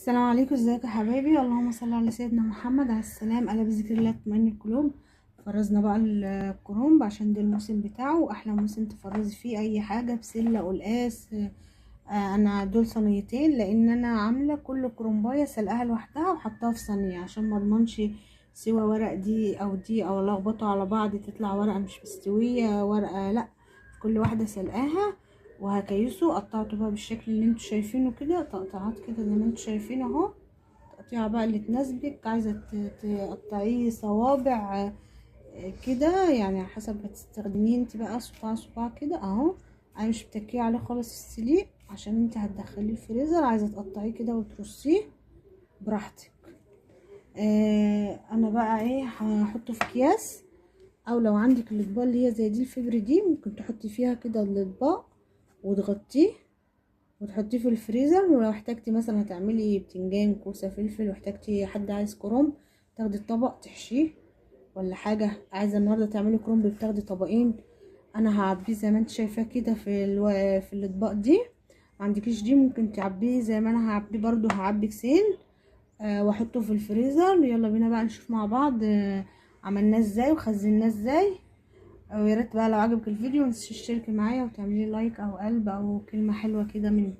السلام عليكم، ازيكم يا حبايبي؟ اللهم صل على سيدنا محمد عليه السلام. الا بذكر الله تطمئن القلوب. فرزنا بقى الكرنب عشان ده الموسم بتاعه، احلى موسم تفرزي فيه اي حاجه، بسله قلقاس. انا دول صينيتين، لان انا عامله كل كرنبايه سلقاها لوحدها وحطها في صينيه عشان ما اضمنش سوى ورق دي او لخبطه على بعض تطلع ورقه مش مستويه، ورقه لا. كل واحده سلقاها وهكيسه. قطعته بقى بالشكل اللي انتوا شايفينه كده، تقطيعات كده زي ما انتوا شايفين اهو. تقطيعه بقى اللي تناسبك، عايزه تقطعيه صوابع كده يعني على حسب ما تستخدميه انت بقى، صباع كده اهو. انا مش بتكيه عليه خالص السليق عشان انت هتدخليه الفريزر، عايزه تقطعيه كده وترصيه براحتك. انا بقى ايه، هحطه في اكياس، او لو عندك الاطباق اللي هي زي دي الفبر دي ممكن تحطي فيها كده الاطباق وتغطيه وتحطيه في الفريزر. ولو احتاجتي مثلا هتعملي بتنجان كوسه فلفل واحتاجتي حد عايز كرنب، تاخدي الطبق تحشيه ولا حاجه. عايزه النهارده تعملي كرنب بتاخدي طبقين. انا هعبيه زي ما انت شايفاه كده في الاطباق دي. ما عندكيش دي ممكن تعبيه زي ما انا هعبيه برضو، هعبي كيسين واحطه في الفريزر. يلا بينا بقى نشوف مع بعض عملناه ازاي وخزناه ازاي. ويا ريت بقى لو عجبك الفيديو متنسيش تشتركي معايا وتعملي لايك او قلب او كلمه حلوه كده مني.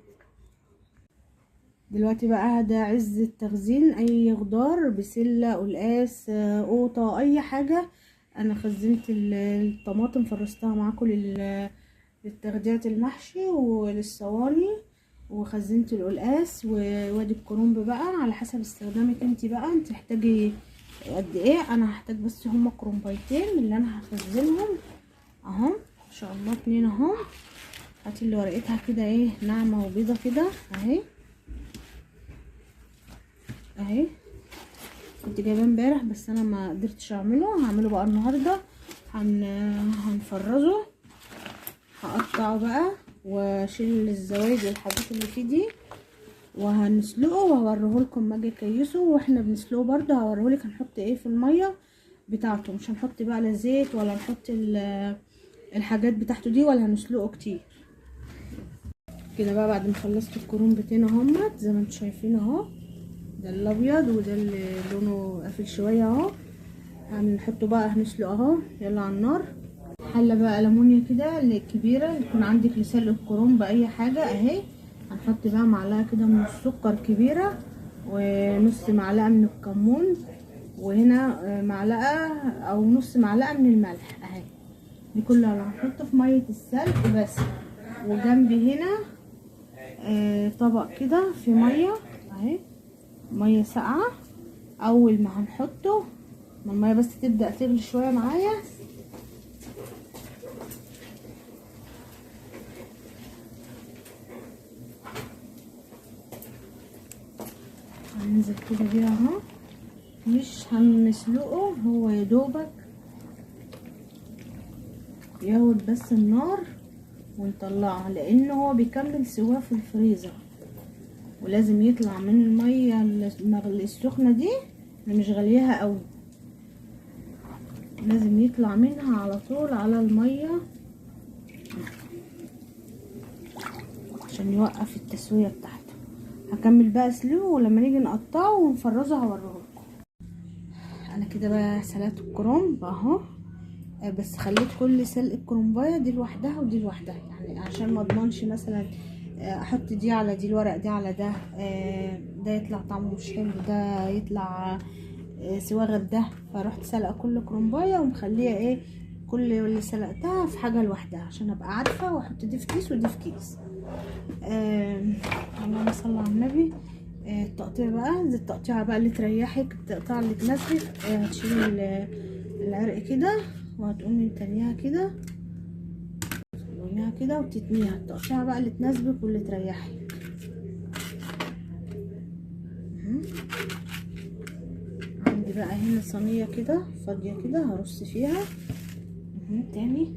دلوقتي بقى ده عز التخزين، اي خضار، بسله، قلقاس، قوطه، اي حاجه. انا خزنت الطماطم، فرستها معاكم للتغذية المحشي وللصواني، وخزنت القلقاس وادي الكرنب بقى على حسب استخدامك انت بقى. انت تحتاجي قد ايه؟ انا هحتاج بس هما كرنبايتين اللي انا هخزنهم اهم ان شاء الله، اتنين اهم. هاتي اللي ورقتها كده ايه ناعمه وبيضه كده اهي اهي. كنت جايباه امبارح بس انا ما قدرتش اعمله، هعمله بقى النهارده. هنفرزه، هقطعه بقى واشيل الزوايد والحاجات اللي فيه دي، وهنسلقه وهوريهولكم ما اجي اكيسه. واحنا بنسلقه برده هوريهولك هنحط ايه في الميه بتاعته. مش هنحط بقى لا زيت ولا نحط الحاجات بتاعته دي، ولا هنسلقه كتير كده بقى. بعد ما خلصت الكرنبتين اهمت زي ما انتم شايفين اهو، ده الابيض وده اللي لونه قافل شويه اهو. هنحطه بقى هنسلقه اهو. يلا على النار. حله بقى ألمونيا كده اللي كبيره يكون عندك لسلق الكرنب اي حاجه اهي. هنحط بقى معلقه كده من السكر كبيره، ونص معلقه من الكمون، وهنا معلقه او نص معلقه من الملح اهي. دي كلها هنحطه في ميه السلق بس. وجنبي هنا طبق كده في ميه اهي، ميه ساقعه. اول ما هنحطه ما الميه بس تبدا تغلي شويه معايا، هننزل كده بيها اهو. مش هنسلقه، هو يا دوبك ياخد بس النار ونطلعه، لان هو بيكمل سواه في الفريزر ولازم يطلع من الميه السخنه دي اللي مش غليها قوي، لازم يطلع منها على طول على الميه عشان يوقف التسويه بتاعته. هكمل بقى اسلقه ولما نيجي نقطعه ونفرزه هوريهولكم. انا كده بقى سلقت الكرنب اهو، بس خليت كل سلق الكرنبايه دي لوحدها ودي لوحدها، يعني عشان ما اضمنش مثلا احط دي على دي، الورق دي على ده، ده يطلع طعمه مش حلو، ده يطلع سوا غير ده. فروحت سلقه كل كرنبايه ومخليه ايه كل اللي سلقتها في حاجه لوحدها عشان ابقى عارفه، واحط دي في كيس ودي في كيس. اللهم صل على النبي. التقطيع بقى زي التقطيعه بقى اللي تريحك، التقطيعه اللي تناسبك. هتشيلي العرق كده وهتقومي تانيها كده، تقوميها كده وتتنيها. التقطيعه بقى اللي تناسبك واللي تريحك. عندي بقى هنا صينيه كده فاضيه كده هرص فيها تاني.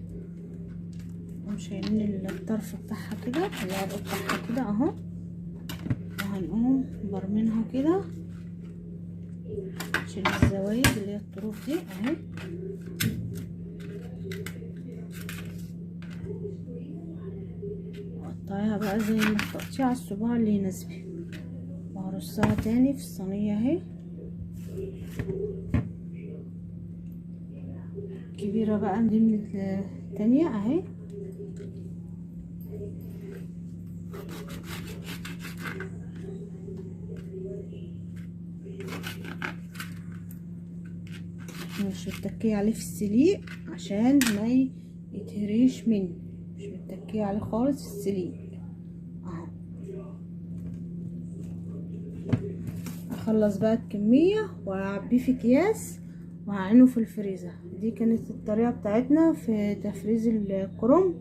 وشايلين الطرف بتاعها كده، العرق بتاعها كده اهو، وهنقوم برمينها كده. نشيل الزوايد اللي هي الطروف دي اهي. وقطعيها بقى زي ما التقطيع الصباع اللي يناسبك، هرصها تاني في الصينية اهي، كبيرة بقى نملة التانية اهي. مش متكية عليه في السليق عشان ما يتهريش مني، مش متكية عليه خالص في السليق اهو. اخلص بقى الكمية واعبيه في اكياس وهعينه في الفريزر. دي كانت الطريقة بتاعتنا في تفريز الكرنب.